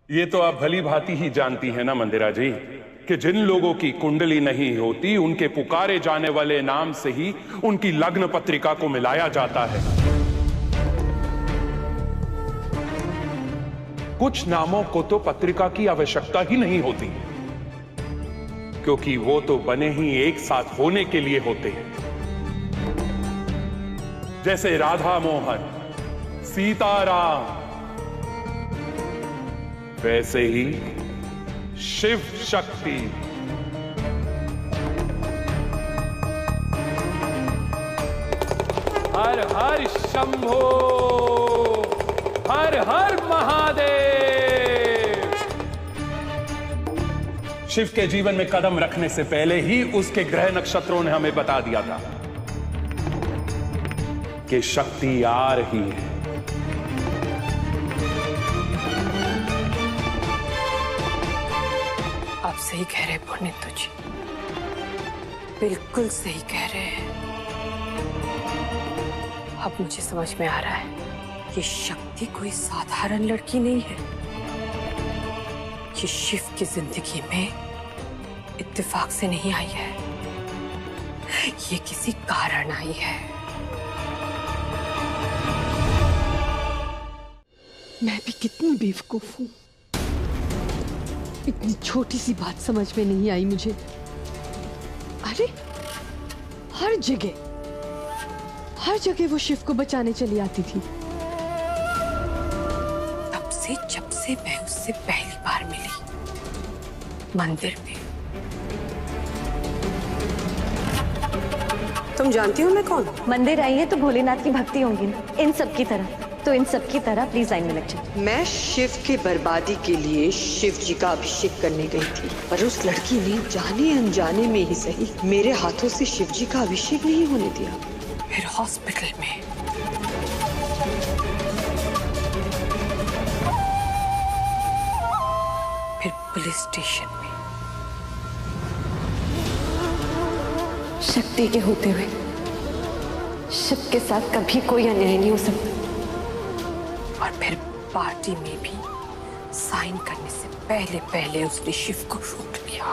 ये तो आप भली भांति ही जानती हैं ना मंदिरा जी कि जिन लोगों की कुंडली नहीं होती उनके पुकारे जाने वाले नाम से ही उनकी लग्न पत्रिका को मिलाया जाता है। कुछ नामों को तो पत्रिका की आवश्यकता ही नहीं होती क्योंकि वो तो बने ही एक साथ होने के लिए होते हैं। जैसे राधा मोहन, सीताराम, वैसे ही शिव शक्ति। हर हर शंभो, हर हर महादेव। शिव के जीवन में कदम रखने से पहले ही उसके ग्रह नक्षत्रों ने हमें बता दिया था कि शक्ति आ रही है। आप सही कह रहे पुनीतु जी, बिल्कुल सही कह रहे हैं। अब मुझे समझ में आ रहा है ये शक्ति कोई साधारण लड़की नहीं है। ये शिव की जिंदगी में इत्तेफाक से नहीं आई है, ये किसी कारण आई है। मैं भी कितनी बेवकूफ हूं, इतनी छोटी सी बात समझ में नहीं आई मुझे। अरे हर जगह वो शिव को बचाने चली आती थी। जब से मैं उससे पहली बार मिली मंदिर में। तुम जानती हो मैं कौन? मंदिर आई है तो भोलेनाथ की भक्ति होंगी ना, इन सब की तरह। तो इन सब की तरह प्लीज लाइन में लग जाओ। मैं शिव के बर्बादी के लिए शिव जी का अभिषेक करने गई थी, पर उस लड़की ने जाने अनजाने में ही सही मेरे हाथों से शिव जी का अभिषेक नहीं होने दिया। फिर हॉस्पिटल में, फिर पुलिस स्टेशन में। शक्ति के होते हुए शिव के साथ कभी कोई अन्याय नहीं हो सकता। और फिर पार्टी में भी साइन करने से पहले उसने शिव को रोक लिया।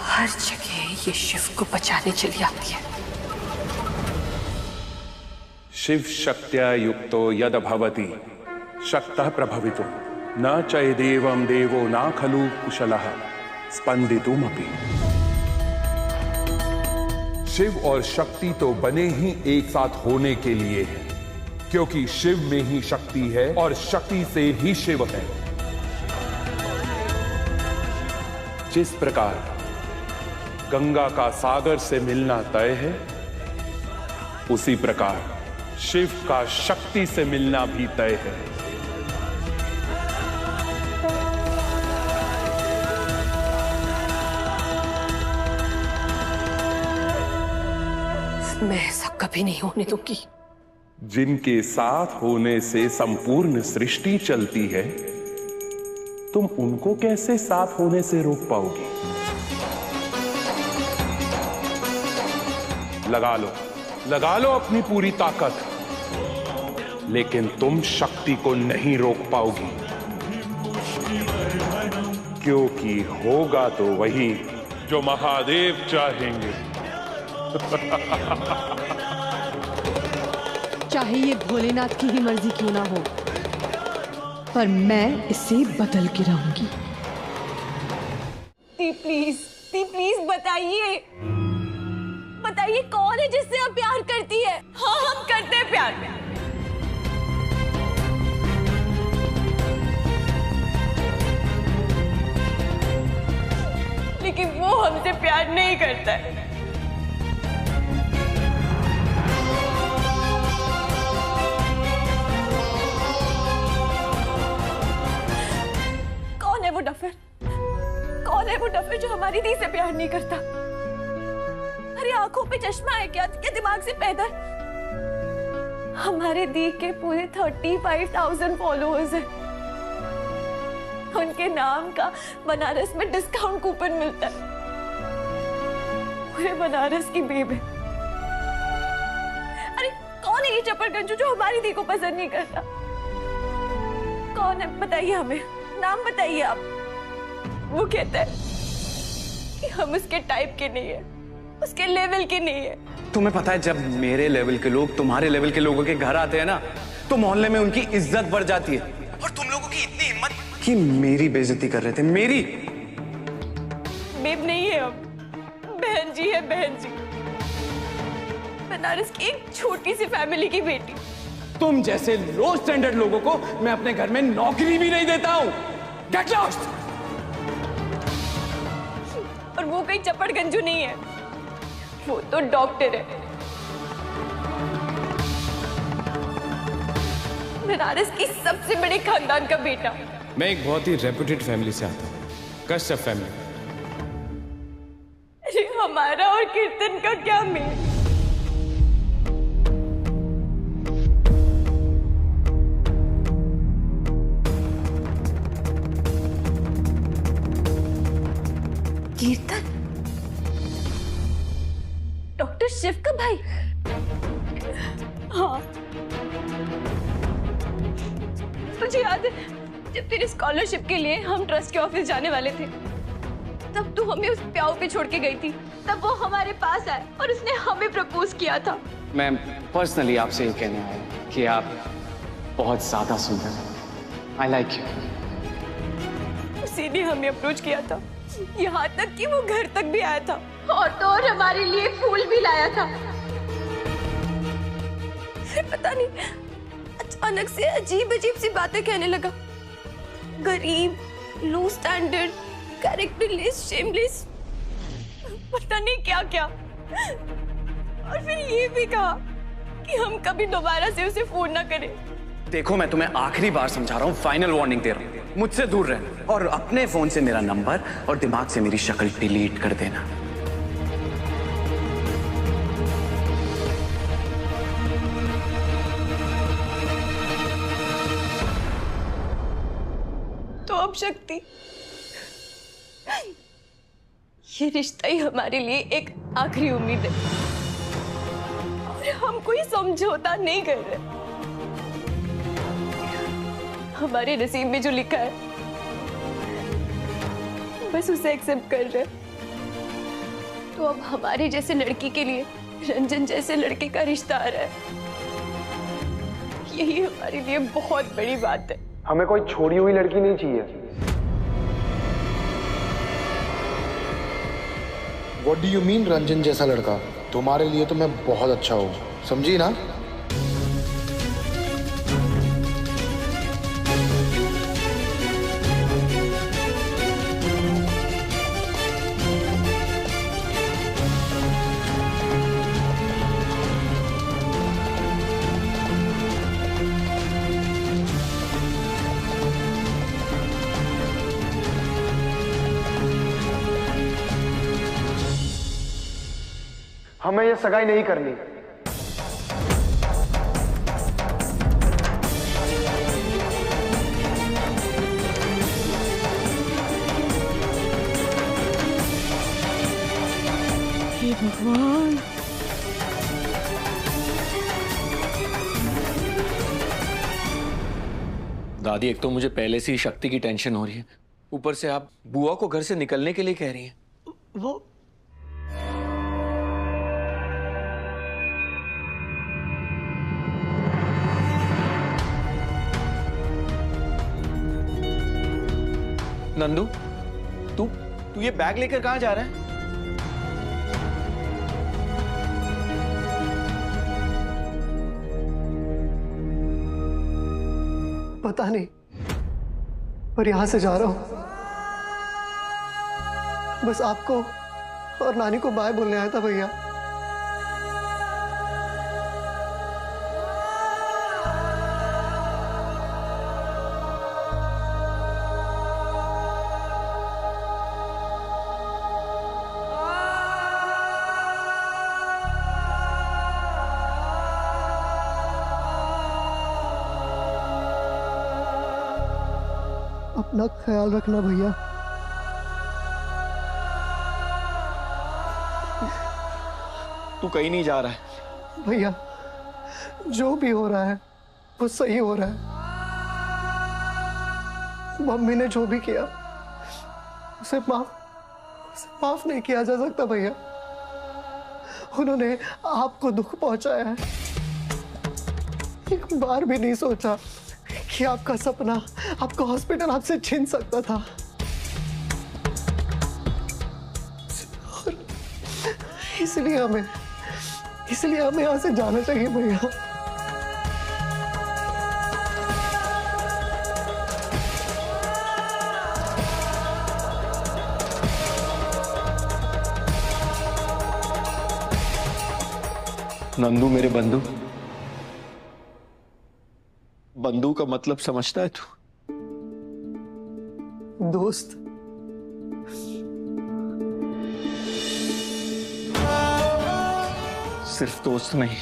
हर जगह ये शिव को बचाने चली आती है। शिव शक्त्या युक्तो यद भवति शक्तः प्रभवितो न चैदेवं देवो न खलु कुशलः स्पंदितुमपि। शिव और शक्ति तो बने ही एक साथ होने के लिए है, क्योंकि शिव में ही शक्ति है और शक्ति से ही शिव है। जिस प्रकार गंगा का सागर से मिलना तय है, उसी प्रकार शिव का शक्ति से मिलना भी तय है। मैं ऐसा कभी नहीं होने दूंगी। जिनके साथ होने से संपूर्ण सृष्टि चलती है, तुम उनको कैसे साथ होने से रोक पाओगी? लगा लो अपनी पूरी ताकत, लेकिन तुम शक्ति को नहीं रोक पाओगी, क्योंकि होगा तो वही जो महादेव चाहेंगे। चाहे ये भोलेनाथ की ही मर्जी क्यों ना हो, पर मैं इसे बदल के रहूंगी। प्लीज बताइए कौन है जिससे आप प्यार करती है? हाँ, हम करते हैं प्यार। लेकिन वो हमसे प्यार नहीं करता है। कौन है वो डफर जो हमारी दी से प्यार नहीं करता? अरे आंखों पे चश्मा है क्या दिमाग से पैदल? हमारे दी के पूरे 35,000 फॉलोअर्स हैं। उनके नाम का बनारस में डिस्काउंट कूपन मिलता है। पूरे बनारस की बेब है। अरे कौन है ये कोई चप्पड़ गंजू जो हमारी दी को पसंद नहीं करता। कौन है बताइए हमें, नाम बताइए आप। वो कहता है कि हम उसके टाइप के नहीं है, उसके लेवल के नहीं है। तुम्हें पता है जब मेरे लेवल के लोग तुम्हारे लेवल के लोगों के घर आते हैं ना, तो मोहल्ले में उनकी इज्जत बढ़ जाती है। और तुम लोगों की इतनी हिम्मत कि मेरी बेइज्जती कर रहे थे, मेरी। बेब नहीं है, अब बहन जी है, बहन जी। बनारस की एक छोटी सी फैमिली की बेटी। तुम जैसे लो स्टैंडर्ड लोगों को मैं अपने घर में नौकरी भी नहीं देता हूं। Get lost. और वो कोई चप्पड़ गंजू नहीं है, वो तो डॉक्टर है। बनारस की सबसे बड़े खानदान का बेटा। मैं एक बहुत ही रेप्यूटेड फैमिली से आता हूँ, कश्यप फैमिली। अरे हमारा और कीर्तन का क्या मेल? कीर्तन डॉक्टर शिव का भाई? हाँ, मुझे याद है जब तेरे स्कॉलरशिप के लिए हम ट्रस्ट के ऑफिस जाने वाले थे, तब तू हमें उस प्याऊ पे छोड़ के गई थी। तब वो हमारे पास आया और उसने हमें प्रपोज किया था। मैं पर्सनली आपसे ये कहने आया कि आप बहुत ज्यादा सुंदर हैं। I like you. उसी ने हमें अप्रोच किया था, यहाँ तक कि वो घर तक भी आया था और तो और हमारे लिए फूल भी लाया था। फिर पता नहीं अचानक से अजीब अजीब सी बातें कहने लगा। गरीब, लो स्टैंडर्ड, कैरेक्टरलेस, शेमलेस, पता नहीं क्या क्या। और फिर ये भी कहा कि हम कभी दोबारा से उसे फोन ना करें। देखो मैं तुम्हें आखिरी बार समझा रहा हूँ, फाइनल वार्निंग दे रहा हूँ, मुझसे दूर रहना और अपने फोन से मेरा नंबर और दिमाग से मेरी शक्ल डिलीट कर देना। तो अब शक्ति, ये रिश्ता ही हमारे लिए एक आखिरी उम्मीद है और हम कोई समझौता नहीं कर रहे। हमारे नसीब में जो लिखा है बस उसे एक्सेप्ट कर रहे। तो अब हमारे जैसे लड़की के लिए रंजन जैसे लड़के का रिश्ता आ रहा है, यही हमारे लिए बहुत बड़ी बात है। हमें कोई छोड़ी हुई लड़की नहीं चाहिए। What do you mean Ranjan जैसा लड़का? तुम्हारे लिए तो मैं बहुत अच्छा हूँ, समझी ना? हमें ये सगाई नहीं करनी। हे भगवान, दादी, एक तो मुझे पहले से ही शक्ति की टेंशन हो रही है, ऊपर से आप बुआ को घर से निकलने के लिए कह रही हैं। वो नंदू, तू ये बैग लेकर कहां जा रहा है? पता नहीं, पर यहां से जा रहा हूं। बस आपको और नानी को बाय बोलने आया था भैया। अपना ख्याल रखना भैया। तू कहीं नहीं जा रहा है भैया जो भी हो रहा है वो सही हो रहा है। मम्मी ने जो भी किया उसे माफ नहीं किया जा सकता भैया। उन्होंने आपको दुख पहुंचाया है। एक बार भी नहीं सोचा कि आपका सपना, आपका हॉस्पिटल आपसे छीन सकता था। और इसलिए हमें यहाँ से जाना चाहिए भैया। नंदू मेरे बंधु, बंधु का मतलब समझता है तू? दोस्त। सिर्फ दोस्त नहीं,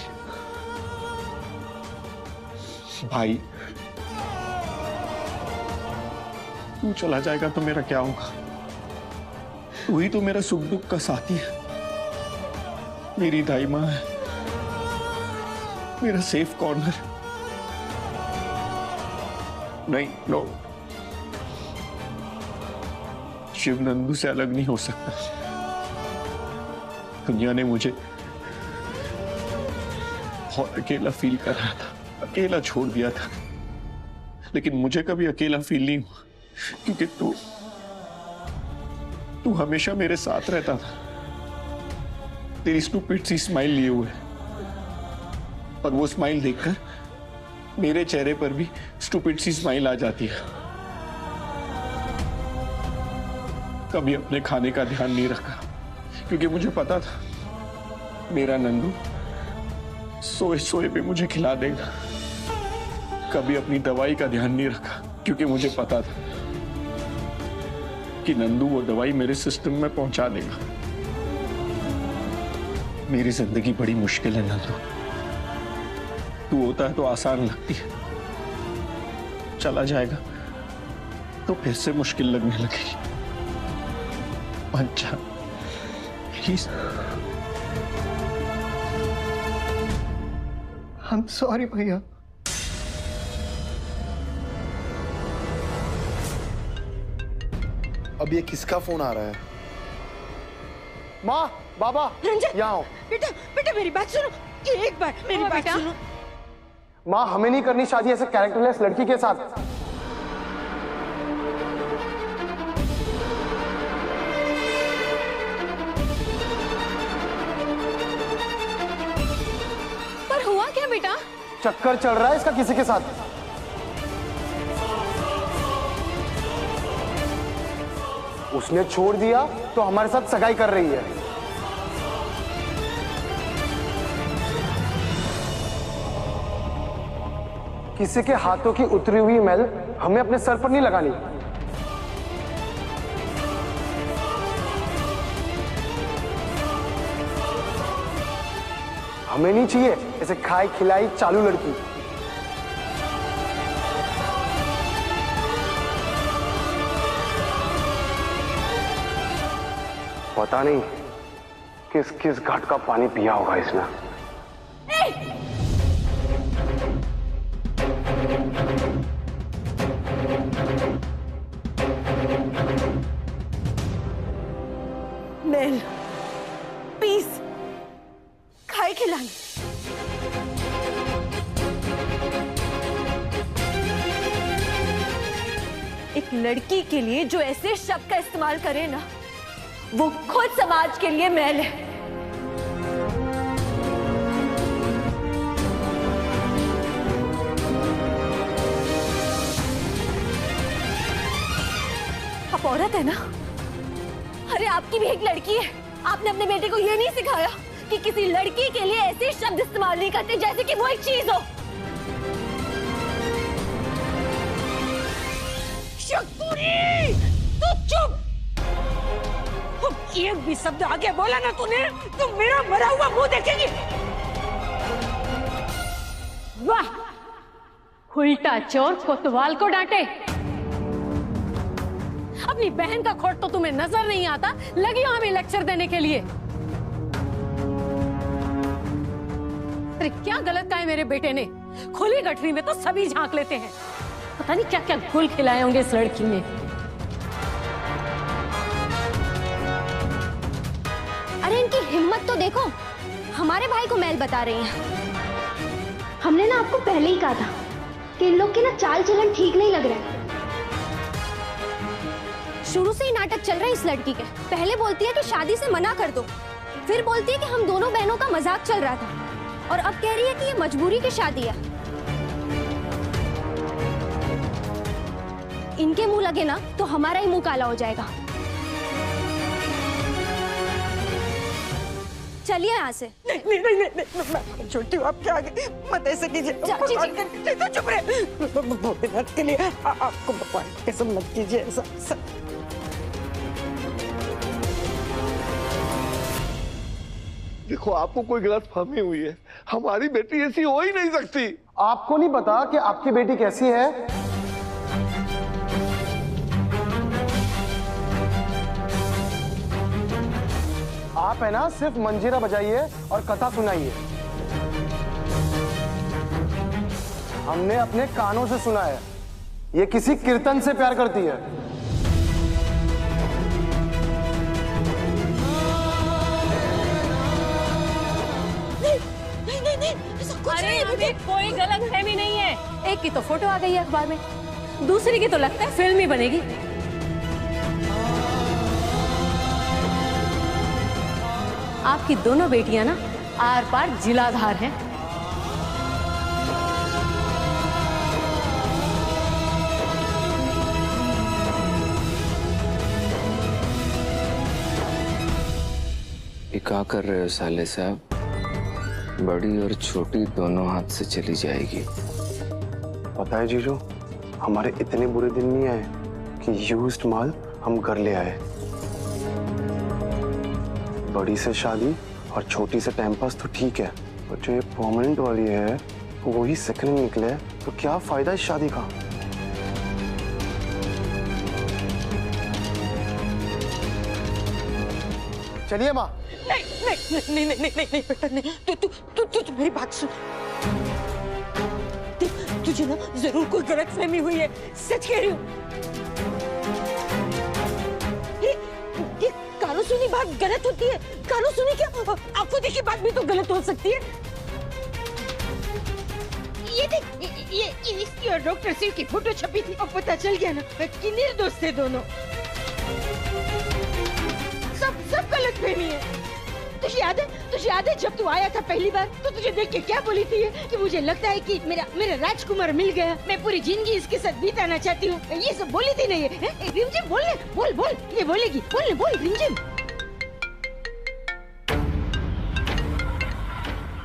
भाई। तू चला जाएगा तो मेरा क्या होगा? तू ही तो मेरा सुख दुख का साथी है, मेरी दाई माँ है, मेरा सेफ कॉर्नर। नहीं, नो, शिव नंदू से अलग नहीं हो सकता। दुनिया ने मुझे बहुत अकेला फील कर रहा था, अकेला छोड़ दिया था, लेकिन मुझे कभी अकेला फील नहीं हुआ, क्योंकि तू हमेशा मेरे साथ रहता था, तेरी स्टूपिड सी स्माइल लिए हुए। और वो स्माइल देखकर मेरे चेहरे पर भी स्टूपिड सी स्माइल आ जाती है। कभी अपने खाने का ध्यान नहीं रखा, क्योंकि मुझे पता था मेरा नंदू सोए सोए पे मुझे खिला देगा। कभी अपनी दवाई का ध्यान नहीं रखा, क्योंकि मुझे पता था कि नंदू वो दवाई मेरे सिस्टम में पहुंचा देगा। मेरी जिंदगी बड़ी मुश्किल है नंदू, तू होता है तो आसान लगती है, चला जाएगा तो फिर से मुश्किल लगने लगेगी। अच्छा प्लीज। I'm sorry भैया। अब ये किसका फोन आ रहा है? माँ, बाबा, रंजन, यहाँ आओ। बेटा बेटा मेरी बात सुनो, एक बार मेरी बात सुनो। माँ, हमें नहीं करनी शादी ऐसे कैरेक्टरलेस लड़की के साथ। पर हुआ क्या बेटा? चक्कर चल रहा है इसका किसी के साथ। उसने छोड़ दिया तो हमारे साथ सगाई कर रही है। किसी के हाथों की उतरी हुई मैल हमें अपने सर पर नहीं लगानी। हमें नहीं चाहिए ऐसे खाई खिलाई चालू लड़की। पता नहीं किस किस घाट का पानी पिया होगा इसने। मेल, पीस, खाई खिलाई। एक लड़की के लिए जो ऐसे शब्द का इस्तेमाल करे ना, वो खुद समाज के लिए मैल है। आप औरत है ना? अरे आपकी भी एक लड़की है। आपने अपने बेटे को ये नहीं सिखाया कि किसी लड़की के लिए ऐसे शब्द इस्तेमाल नहीं करते जैसे कि वो एक चीज हो। शक्ति, तू चुप। एक भी शब्द आगे बोला ना तूने तो मेरा मरा हुआ मुंह देखेगी। वाह, उल्टा चोर कोतवाल को डांटे। अपनी बहन का खोट तो तुम्हें नजर नहीं आता, लगी हो हमें लेक्चर देने के लिए। अरे क्या गलत कहा है मेरे बेटे ने? खुली गठरी में तो सभी झांक लेते हैं। पता नहीं क्या क्या घुल खिलाए होंगे इस लड़की ने। अरे इनकी हिम्मत तो देखो, हमारे भाई को मैल बता रही हैं। हमने ना आपको पहले ही कहा था कि इन लोग के ना चाल चलन ठीक नहीं लग रहा है। शुरू से ही नाटक चल रहा है इस लड़की के। पहले बोलती है कि शादी से मना कर दो, फिर बोलती है कि हम दोनों बहनों का मजाक चल रहा था, और अब कह रही है कि ये मजबूरी की शादी है। इनके मुंह लगे ना तो हमारा ही मुंह काला हो जाएगा। चलिए यहाँ से। नहीं नहीं नहीं नहीं, मैं छोटी हूँ आपके आगे, मत ऐसे कीजिए। तो चुप रहे। भोलेनाथ के लिए आपको भगवान की कसम मत कीजिए ऐसा। देखो, आपको कोई गलतफहमी हुई है। हमारी बेटी ऐसी हो ही नहीं सकती। आपको नहीं पता कि आपकी बेटी कैसी है? आप है ना सिर्फ मंजीरा बजाइए और कथा सुनाइए। हमने अपने कानों से सुना है ये किसी कीर्तन से प्यार करती है। अरे हमें कोई गलतफहमी नहीं है। एक की तो फोटो आ गई है अखबार में, दूसरी की तो लगता है फिल्म ही बनेगी। आपकी दोनों बेटियां ना आर पार जिलाधार हैं। ये क्या कर रहे हो साले साहब? बड़ी और छोटी दोनों हाथ से चली जाएगी। पता है जीजू, हमारे इतने बुरे दिन नहीं आए कि यूज्ड माल हम घर ले आए। बड़ी से शादी और छोटी से टाइम पास तो ठीक है, पर जो ये परमानेंट वाली है वो ही सेकंड निकले, तो क्या फायदा इस शादी का? चलिए माँ। नहीं नहीं नहीं नहीं नहीं नहीं बेटा नहीं। तू मेरी बात सुन। तुझे ना जरूर कोई गलतफहमी हुई है, सच कह रही हूँ। ये कानों सुनी बात गलत होती है। कानों सुनी क्या, आंखों देखी बात भी तो गलत हो सकती है। ये देख, ये इसकी और डॉक्टर सिंह की फोटो छपी थी और पता चल गया ना कि निर्दोष थे दोनों। सब गलतफहमी है। तुझे याद है जब तू आया था पहली बार तो तुझे देख के क्या बोली थी कि मुझे लगता है कि मेरा राजकुमार मिल गया, मैं पूरी जिंदगी इसके साथ बिताना चाहती हूँ। ये सब बोली थी नहीं है? रिमझिम बोल ये बोलेगी। बोल रिमझिम।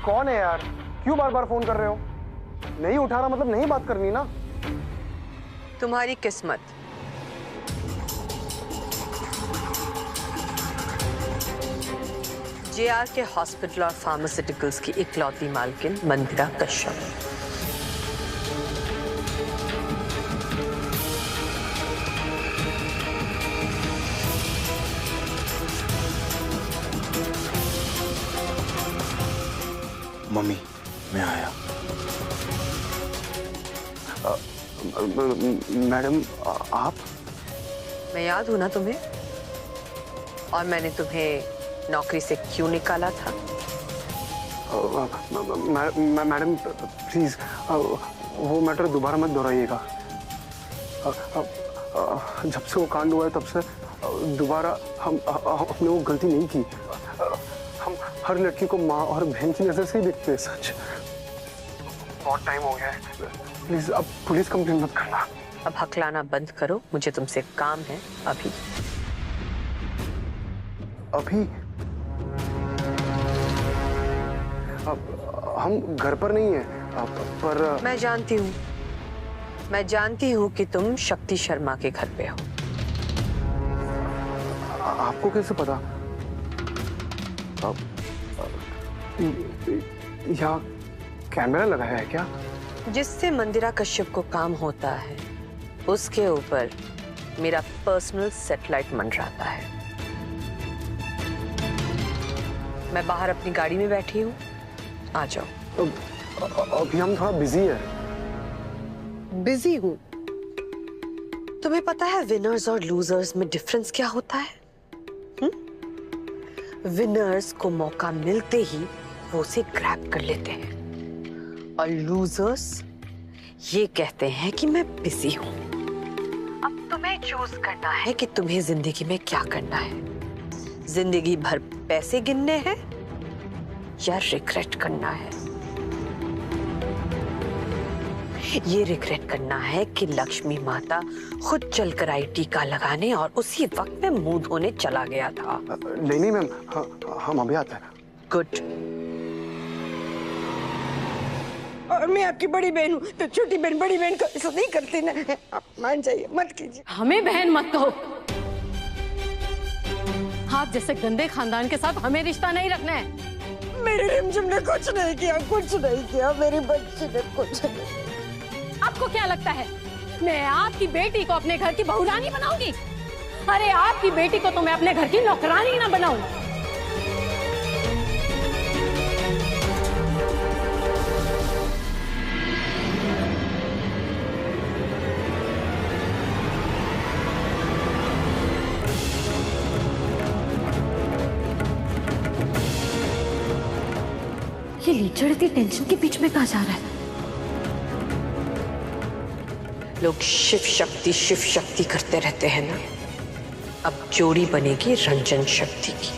कौन है यार? क्यों बार बार फोन कर रहे हो? नहीं उठा रहा मतलब नहीं बात करनी ना। तुम्हारी किस्मत। JR के हॉस्पिटल और फार्मास्यूटिकल्स की इकलौती मालकिन मंदिरा कश्यप। मम्मी, मैं आया। मैडम, आप? मैं याद हूं ना तुम्हें? और मैंने तुम्हें नौकरी से क्यों निकाला था? मैडम प्लीज वो मैटर दोबारा मत दोहराइएगा। जब से वो कांड हुआ है तब से दोबारा हमने वो गलती नहीं की। हम हर लड़की को माँ और बहन की नजर से ही देखते हैं। सच बहुत टाइम हो गया है। प्लीज अब पुलिस कंप्लेंट मत करना। अब हकलाना बंद करो, मुझे तुमसे काम है अभी। अब हम घर पर नहीं हैं, पर मैं जानती हूँ कि तुम शक्ति शर्मा के घर पे हो। आपको कैसे पता? यहाँ कैमरा लगाया है क्या? जिससे मंदिरा कश्यप को काम होता है उसके ऊपर मेरा पर्सनल सैटेलाइट मंडराता है। मैं बाहर अपनी गाड़ी में बैठी हूँ, आ जाओ। अभी हम थोड़ा बिजी है। बिजी हूँ? तुम्हें पता है विनर्स और लूजर्स में डिफरेंस क्या होता है? विनर्स को मौका मिलते ही वो उसे ग्रैब कर लेते हैं और लूजर्स ये कहते हैं कि मैं बिजी हूँ। अब तुम्हें चूज करना है कि तुम्हें जिंदगी में क्या करना है। जिंदगी भर पैसे गिनने हैं या रिग्रेट करना है। ये रिग्रेट करना है कि लक्ष्मी माता खुद चलकर आई टीका लगाने और उसी वक्त में मुंह धोने चला गया था। नहीं मैम, हम अभी आते हैं। गुड। और मैं आपकी बड़ी बहन हूँ तो छोटी बहन बड़ी बहन को ऐसा नहीं करती ना। आप मान जाइए, मत कीजिए। हमें बहन मत कहो। आप जैसे गंदे खानदान के साथ हमें रिश्ता नहीं रखना है। मेरी रिमझिम ने कुछ नहीं किया, कुछ नहीं किया। मेरी बच्ची ने कुछ नहीं। आपको क्या लगता है मैं आपकी बेटी को अपने घर की बहुरानी बनाऊंगी? अरे आपकी बेटी को तो मैं अपने घर की नौकरानी ना बनाऊं। ये लीचड़ इतनी टेंशन के बीच में कहाँ जा रहा है? लोग शिव शक्ति करते रहते हैं ना। अब जोड़ी बनेगी रंजन शक्ति की।